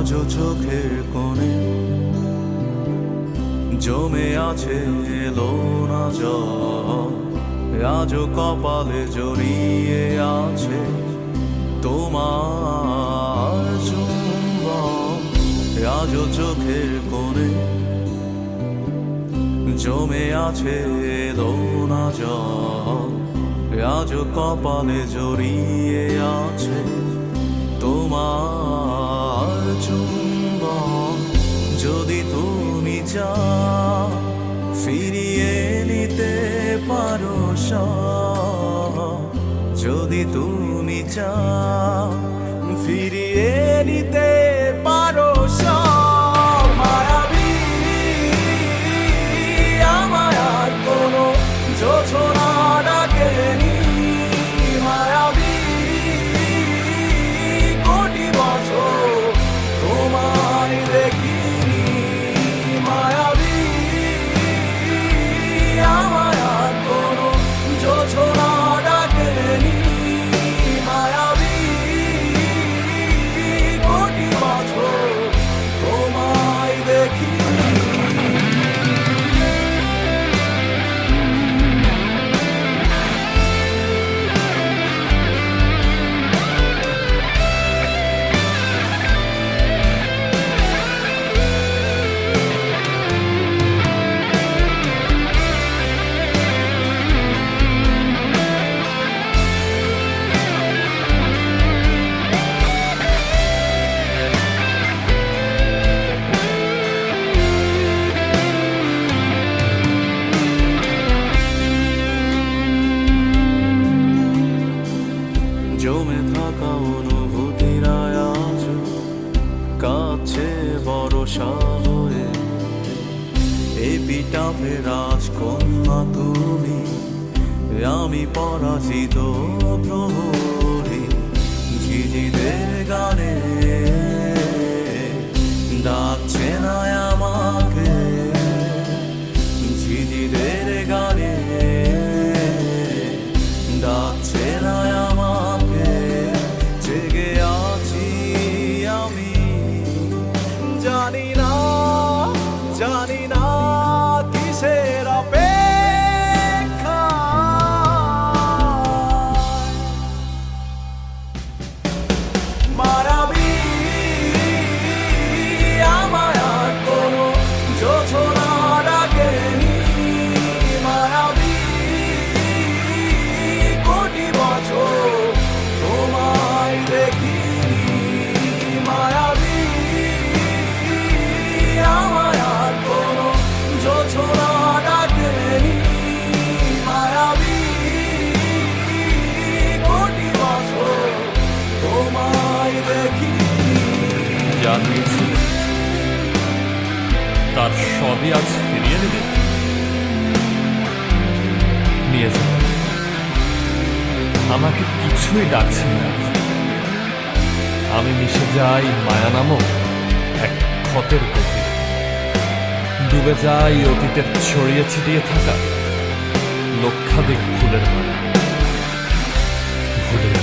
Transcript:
আজও চোখের কোণে জমে আছে এলো না জল, আজও কপালে জড়িয়ে আছে তোমার চুম্বন। আজও চোখের কোণে জমে আছে এলো না জল, আজও কপালে জড়িয়ে আছে তোমার চুম্বন। যদি তুমি চাও ফিরিয়ে নিতে পারো সব, যদি তুমি চাও ফিরিয়ে নিতে পারো সব। মায়াবী আমায় আর কোনো যোছনা ডাকেনি, মায়াবী কোটি বছর তোমায় দেখিনি। মায়াবী আমায় আর কোনো যোছনা ডাকেনি, মায়াবী কোটি বছর তোমায় দেখিনি। জমে থাকা অনুভূতিরা আজ কাছে ভরসা হয়ে, এপিটাপে রাজকন্যা তুমি, আমি পরাজিত প্রহরী। ঝিঝিদের গানে ডাকছে না আমাকে, ঝিঝিদের গানে ডাকছে না আমাকে। জেগে আছি আমি, জানি না জানি না কিসের অপেক্ষা। মায়াবী আমায় আর কোনো যোছনা ডাকেনি, মায়াবী কোটি বছর তোমায় দেখিনি। মায়াবী আমায় আর কোনো যোছনা ডাকেনি, মায়াবী কোটি বছর তোমায় দেখিনি। যা দিয়েছিল তার সবই আজ ফিরিয়ে নেবে। নিয়ে যাও, আমাকে কিছুই ডাকছে না। আমি মিশে যাই মায়া নামক এক ক্ষতের গভীরে, ডুবে যাই অতীতের ছড়িয়ে ছিটিয়ে থাকা লক্ষাধিক ভুলের মায়া, ভুলের